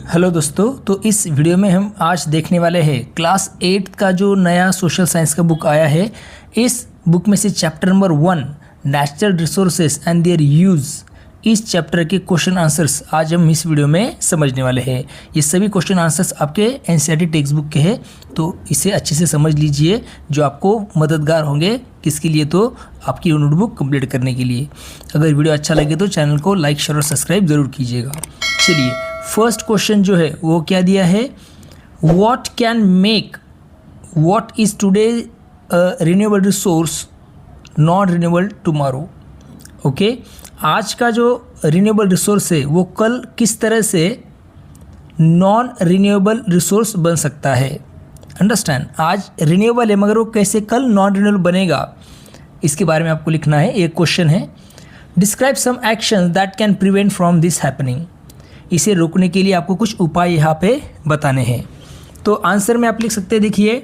Hello दोस्तों, तो इस वीडियो में हम आज देखने वाले हैं क्लास 8 का जो नया सोशल साइंस का बुक आया है। इस बुक में से chapter number 1 natural resources and there use, इस चैप्टर के क्वेश्चन आंसर्स आज हम इस वीडियो में समझने वाले हैं। ये सभी क्वेश्चन आंसर्स आपके एनसीईआरटी टेक्स्ट बुक के हैं, तो इसे अच्छे से समझ लीजिए, जो आपको मददगार होंगे किसके लिए, तो आपकी नोटबुक कंप्लीट करने के लिए। अगर वीडियो अच्छा लगे तो चैनल को लाइक शेयर और सब्सक्राइब ज़रूर कीजिएगा। चलिए, फर्स्ट क्वेश्चन जो है वो क्या दिया है, what can make what is today renewable resource non renewable tomorrow. Okay, आज का जो रिन्यूएबल रिसोर्स है वो कल किस तरह से नॉन रिन्यूएबल रिसोर्स बन सकता है। अंडरस्टैंड, आज रिन्यूएबल है मगर वो कैसे कल नॉन रिन्यूएबल बनेगा, इसके बारे में आपको लिखना है। एक क्वेश्चन है, describe some actions that can prevent from this happening. इसे रोकने के लिए आपको कुछ उपाय यहाँ पे बताने हैं। तो आंसर में आप लिख सकते हैं, देखिए,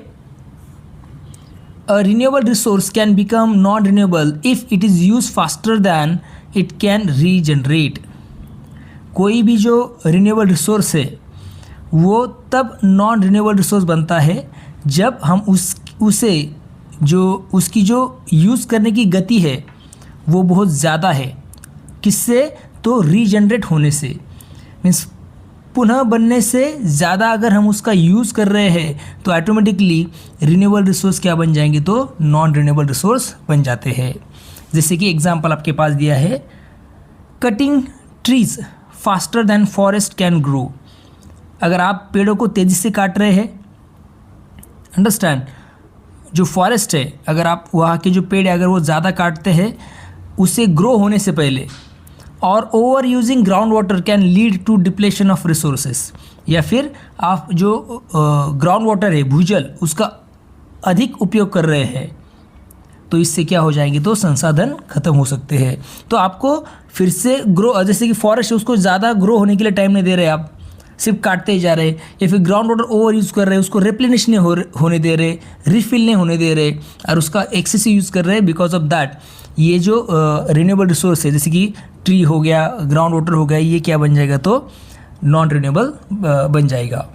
अ renewable resource can become non renewable if it is use faster than it can regenerate. कोई भी जो रिन्यूएबल रिसोर्स है वो तब नॉन रिन्यूएबल रिसोर्स बनता है जब हम उसकी जो यूज़ करने की गति है वो बहुत ज़्यादा है। किससे? तो रीजनरेट होने से, मीन्स पुनः बनने से ज़्यादा अगर हम उसका यूज़ कर रहे हैं तो ऑटोमेटिकली रिन्यूएबल रिसोर्स क्या बन जाएंगे, तो नॉन रिन्यूएबल रिसोर्स बन जाते हैं। जैसे कि एग्जांपल आपके पास दिया है, cutting trees faster than forest can grow. अगर आप पेड़ों को तेज़ी से काट रहे हैं, अंडरस्टैंड, जो फॉरेस्ट है, अगर आप वहाँ के जो पेड़ है अगर वो ज़्यादा काटते हैं उसे ग्रो होने से पहले, और over using ground water can lead to depletion of resources, या फिर आप जो ग्राउंड वाटर है, भूजल, उसका अधिक उपयोग कर रहे हैं तो इससे क्या हो जाएंगे, तो संसाधन खत्म हो सकते हैं। तो आपको फिर से ग्रो, जैसे कि फॉरेस्ट है उसको ज़्यादा ग्रो होने के लिए टाइम नहीं दे रहे, आप सिर्फ काटते ही जा रहे, या फिर ग्राउंड वाटर ओवर यूज़ कर रहे हैं, उसको रिप्लेनिश नहीं होने दे रहे, रिफिल नहीं होने दे रहे, और उसका एक्सेसिव यूज़ कर रहे हैं। बिकॉज ऑफ दैट ये जो रिन्यूएबल रिसोर्स है, जैसे कि ट्री हो गया, ग्राउंड वाटर हो गया, ये क्या बन जाएगा, तो नॉन रिन्यूएबल बन जाएगा।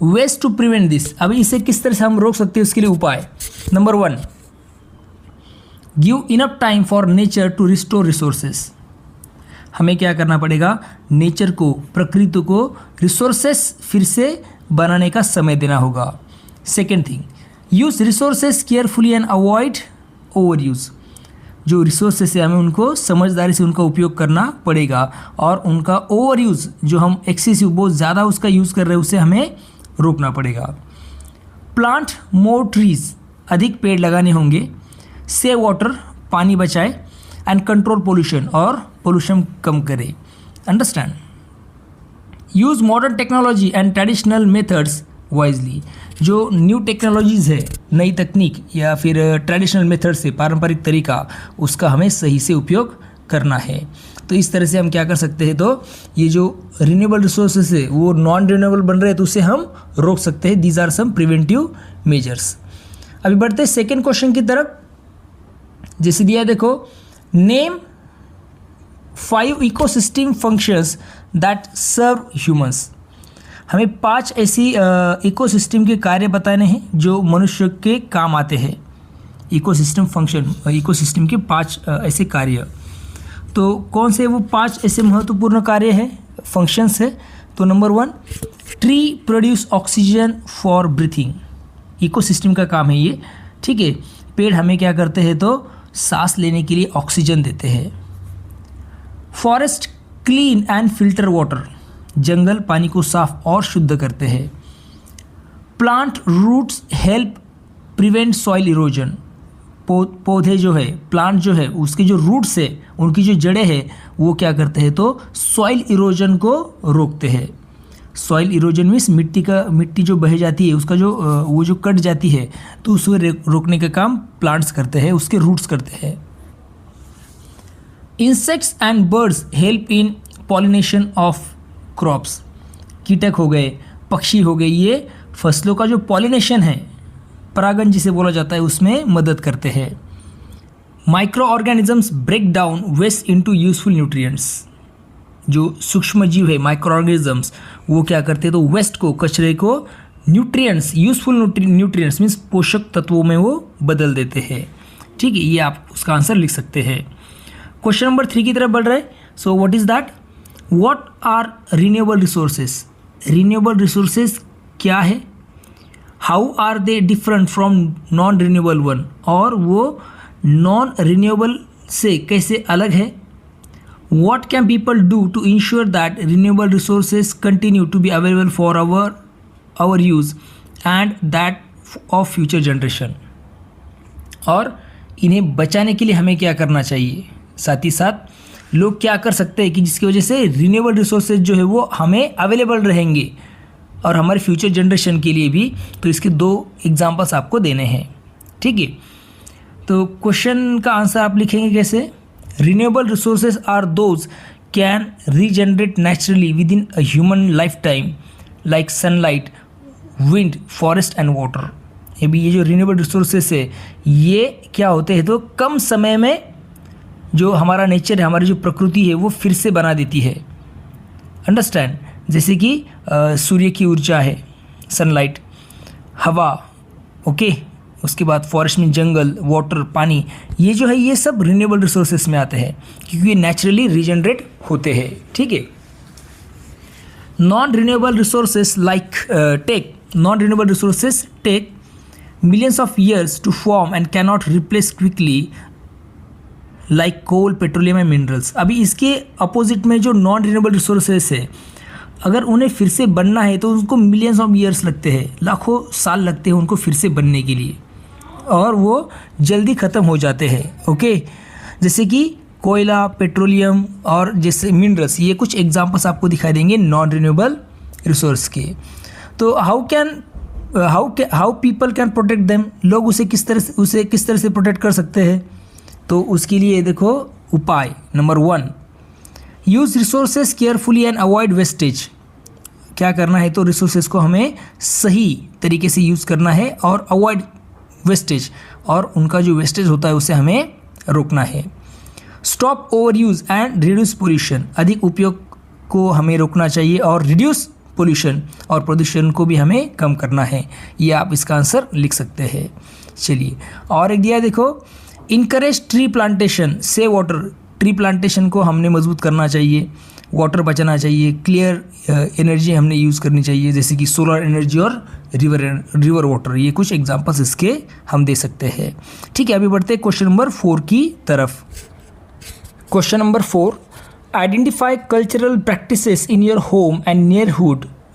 वेस्ट टू प्रिवेंट दिस, अभी इसे किस तरह से हम रोक सकते हैं, उसके लिए उपाय। Number 1, give enough time for nature to restore resources. हमें क्या करना पड़ेगा, नेचर को, प्रकृति को रिसोर्सेस फिर से बनाने का समय देना होगा। Second thing, use resources carefully and avoid over use. जो रिसोर्सेस है हमें उनको समझदारी से उनका उपयोग करना पड़ेगा, और उनका ओवर यूज़, जो हम एक्सेसिव बहुत ज़्यादा उसका यूज़ कर रहे हैं, उसे हमें रोकना पड़ेगा। प्लांट मोर ट्रीज, अधिक पेड़ लगाने होंगे। सेव वाटर, पानी बचाए। एंड कंट्रोल पोल्यूशन, और पोल्यूशन कम करे। Understand, use modern technology and traditional methods wisely. जो न्यू टेक्नोलॉजीज़ है, नई तकनीक या फिर ट्रेडिशनल मेथड से, पारंपरिक तरीका, उसका हमें सही से उपयोग करना है। तो इस तरह से हम क्या कर सकते हैं, तो ये जो रिन्यूएबल रिसोर्सेज है वो नॉन रिन्यूएबल बन रहे हैं, तो उसे हम रोक सकते हैं। These are some preventive measures. अभी बढ़ते हैं सेकेंड क्वेश्चन की तरफ। जैसे दिया है, देखो, name 5 ecosystem functions that serve humans. हमें 5 ऐसी इकोसिस्टम के कार्य बताने हैं जो मनुष्य के काम आते हैं। इकोसिस्टम फंक्शन, इकोसिस्टम के 5 ऐसे कार्य। तो कौन से वो 5 ऐसे महत्वपूर्ण कार्य हैं, फंक्शंस है। तो number 1, tree produce oxygen for breathing. Ecosystem का काम है ये, ठीक है। पेड़ हमें क्या करते हैं, तो सांस लेने के लिए ऑक्सीजन देते हैं। Forest clean and filter water, जंगल पानी को साफ और शुद्ध करते हैं। Plant roots help prevent soil erosion. पौधे जो है, प्लांट जो है, उसके जो रूट्स है, उनकी जो जड़ें हैं, वो क्या करते हैं, तो सॉइल इरोजन को रोकते हैं। सॉइल इरोजन मीन्स मिट्टी जो बह जाती है, उसका जो वो जो कट जाती है, तो उसे रोकने का काम प्लांट्स करते हैं, उसके रूट्स करते हैं। Insects and birds help in pollination of crops. कीटक हो गए, पक्षी हो गए, ये फसलों का जो पॉलिनेशन है, परागन जिसे बोला जाता है, उसमें मदद करते हैं। Micro organisms break down waste into useful nutrients. जो सूक्ष्म जीव है माइक्रो ऑर्गेनिजम्स, वो क्या करते हैं तो वेस्ट को, कचरे को न्यूट्रिएंट्स, यूजफुल न्यूट्रिएंट्स मीन्स पोषक तत्वों में वो बदल देते हैं। ठीक है, ये आप उसका आंसर लिख सकते हैं। क्वेश्चन नंबर 3 की तरफ बढ़ रहे हैं। So what is that? What are renewable resources? Renewable resources क्या है? How are they different from non renewable one? और वो नॉन रिन्यूएबल से कैसे अलग है? What can people do to ensure that renewable resources continue to be available for our use and that of future generation? और इन्हें बचाने के लिए हमें क्या करना चाहिए? साथ ही साथ लोग क्या कर सकते हैं कि जिसकी वजह से रिन्यूएबल रिसोर्सेज जो है वो हमें अवेलेबल रहेंगे और हमारे फ्यूचर जनरेशन के लिए भी। तो इसके 2 एग्जांपल्स आपको देने हैं। ठीक है, तो क्वेश्चन का आंसर आप लिखेंगे कैसे? Renewable resources are those can regenerate naturally within a human lifetime like sunlight, wind, forest and water. ये जो renewable resources है ये क्या होते हैं तो कम समय में जो हमारा नेचर है, हमारी जो प्रकृति है वो फिर से बना देती है। अंडरस्टैंड? जैसे कि सूर्य की ऊर्जा है, सनलाइट, हवा, ओके, उसके बाद फॉरेस्ट में जंगल, वाटर, पानी, ये जो है ये सब रिन्यूएबल रिसोर्सेस में आते हैं क्योंकि ये नेचुरली रीजनरेट होते हैं। ठीक है, non renewable resources non renewable resources take millions of years to form and can not replace quickly like coal, petroleum and minerals. अभी इसके अपोजिट में जो नॉन रिन्यूएबल रिसोर्सेस है, अगर उन्हें फिर से बनना है तो उनको मिलियंस ऑफ ईयर्स लगते हैं, लाखों साल लगते हैं उनको फिर से बनने के लिए, और वो जल्दी ख़त्म हो जाते हैं। ओके, जैसे कि कोयला, पेट्रोलियम और जैसे मिनरल्स, ये कुछ एग्जांपल्स आपको दिखाई देंगे नॉन रिन्यूएबल रिसोर्स के। तो how people can protect them? लोग उसे किस तरह से प्रोटेक्ट कर सकते हैं? तो उसके लिए देखो उपाय। Number 1, use resources carefully and avoid wastage. क्या करना है तो रिसोर्सेज को हमें सही तरीके से यूज़ करना है और अवॉइड वेस्टेज, और उनका जो वेस्टेज होता है उसे हमें रोकना है। Stop over use and reduce pollution. अधिक उपयोग को हमें रोकना चाहिए और रिड्यूस पोल्यूशन, और प्रदूषण को भी हमें कम करना है। ये आप इसका आंसर लिख सकते हैं। चलिए, और एक दिया देखो, encourage tree plantation, save water. Tree plantation को हमने मजबूत करना चाहिए, वाटर बचाना चाहिए, क्लियर एनर्जी हमने यूज़ करनी चाहिए जैसे कि सोलर एनर्जी और रिवर वाटर। ये कुछ एग्जांपल्स इसके हम दे सकते हैं। ठीक है, अभी बढ़ते हैं क्वेश्चन नंबर 4 की तरफ। Question number 4, identify cultural practices in your home and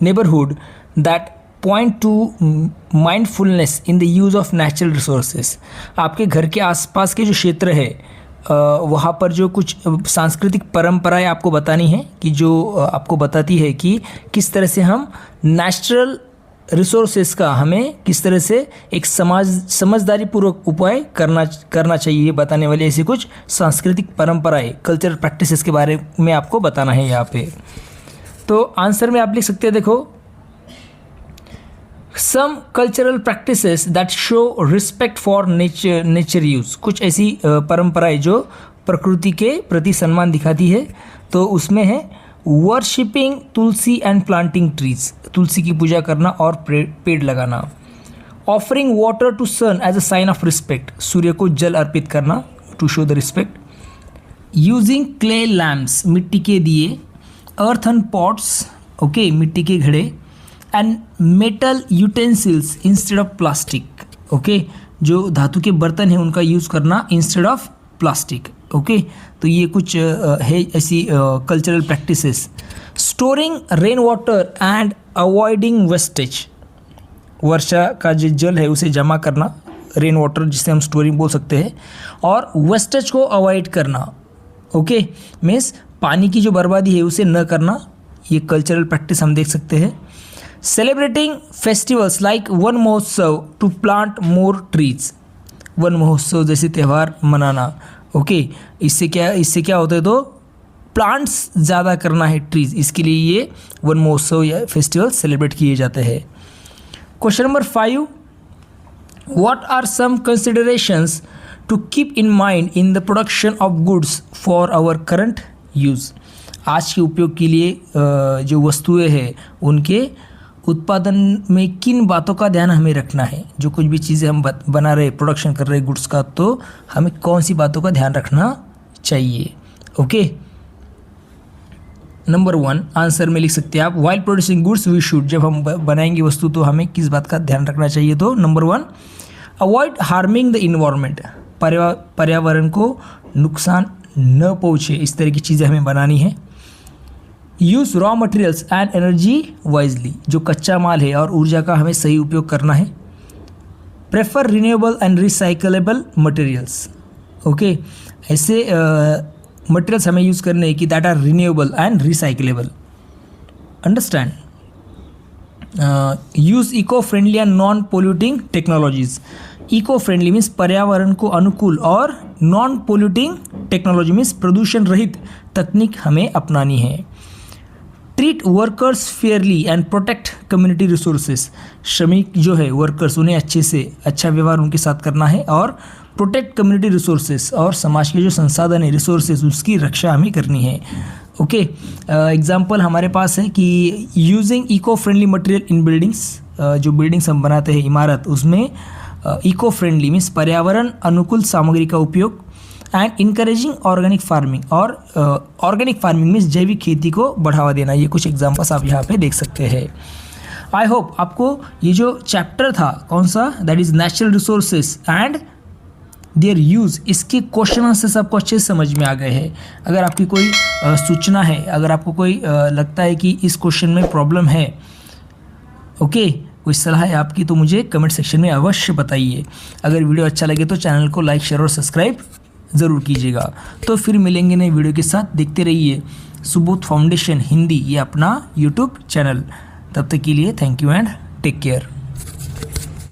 neighbourhood that point two mindfulness in the use of natural resources. आपके घर के आसपास के जो क्षेत्र है वहाँ पर जो कुछ सांस्कृतिक परंपराएं आपको बतानी है कि जो आपको बताती है कि किस तरह से हम नेचुरल रिसोर्सेज का हमें किस तरह से एक समझदारी पूर्वक उपाय करना चाहिए, बताने वाली ऐसी कुछ सांस्कृतिक परंपराएं, कल्चरल प्रैक्टिसेस के बारे में आपको बताना है यहाँ पे। तो आंसर में आप लिख सकते हैं, देखो, some cultural practices that show respect for nature use. कुछ ऐसी परंपराएं जो प्रकृति के प्रति सम्मान दिखाती है। तो उसमें है worshipping tulsi and planting trees, तुलसी की पूजा करना और पेड़ लगाना। Offering water to sun as a sign of respect, सूर्य को जल अर्पित करना to show the respect. Using clay lamps, मिट्टी के दिए। अर्थन पॉट्स, ओके, मिट्टी के घड़े। And metal utensils instead of plastic, okay, जो धातु के बर्तन हैं उनका यूज़ करना इंस्टेड ऑफ प्लास्टिक। ओके, तो ये कुछ है ऐसी cultural practices. Storing rain water and avoiding wastage, वर्षा का जो जल है उसे जमा करना, रेन वाटर जिसे हम स्टोरिंग बोल सकते हैं, और वेस्टेज को अवॉइड करना। ओके, मीन्स पानी की जो बर्बादी है उसे न करना, ये कल्चरल प्रैक्टिस हम देख सकते हैं। Celebrating festivals like Van Mahotsav to plant more trees, Van Mahotsav जैसे त्यौहार मनाना। ओके, इससे क्या होता है तो प्लांट्स ज़्यादा करना है, ट्रीज, इसके लिए ये वन महोत्सव या फेस्टिवल सेलिब्रेट किए जाते हैं। Question number 5, what are some considerations to keep in mind in the production of goods for our current use. आज के उपयोग के लिए जो वस्तुएं हैं उनके उत्पादन में किन बातों का ध्यान हमें रखना है। जो कुछ भी चीज़ें हम बना रहे, प्रोडक्शन कर रहे गुड्स का, तो हमें कौन सी बातों का ध्यान रखना चाहिए। ओके, नंबर 1 आंसर में लिख सकते हैं आप, while producing goods we should, जब हम बनाएंगे वस्तु तो हमें किस बात का ध्यान रखना चाहिए। तो number 1, avoid harming the environment, पर्यावरण को नुकसान न पहुँचे इस तरह की चीज़ें हमें बनानी है। Use raw materials and energy wisely, जो कच्चा माल है और ऊर्जा का हमें सही उपयोग करना है। Prefer renewable and recyclable materials, okay, ऐसे मटेरियल्स हमें यूज़ करने हैं कि that are renewable and recyclable. Understand. Use eco friendly and non polluting technologies, eco friendly means पर्यावरण को अनुकूल और नॉन पोल्यूटिंग टेक्नोलॉजी मीन्स प्रदूषण रहित तकनीक हमें अपनानी है। Treat workers Fairlie and protect community resources, श्रमिक जो है वर्कर्स उन्हें अच्छे से अच्छा व्यवहार उनके साथ करना है और प्रोटेक्ट कम्युनिटी रिसोर्सेज, और समाज के जो संसाधन है रिसोर्सेज उसकी रक्षा हमें करनी है। ओके, एग्जांपल हमारे पास है कि using eco friendly material in buildings, जो बिल्डिंग्स हम बनाते हैं इमारत, उसमें इको फ्रेंडली मीन्स पर्यावरण अनुकूल सामग्री का उपयोग, एंड इनकरेजिंग ऑर्गेनिक फार्मिंग, और ऑर्गेनिक फार्मिंग मीन्स जैविक खेती को बढ़ावा देना। ये कुछ एग्जांपल्स आप यहाँ पे देख सकते हैं। आई होप आपको ये जो चैप्टर था कौन सा, that is natural resources and there use, इसके क्वेश्चन आंसर्स आपको अच्छे से समझ में आ गए हैं। अगर आपकी कोई सूचना है, अगर आपको कोई लगता है कि इस क्वेश्चन में प्रॉब्लम है, ओके, कोई सलाह है आपकी, तो मुझे कमेंट सेक्शन में अवश्य बताइए। अगर वीडियो अच्छा लगे तो चैनल को लाइक, शेयर और सब्सक्राइब ज़रूर कीजिएगा। तो फिर मिलेंगे नए वीडियो के साथ, देखते रहिए सुबोध फाउंडेशन हिंदी, ये अपना यूट्यूब चैनल। तब तक के लिए thank you and take care.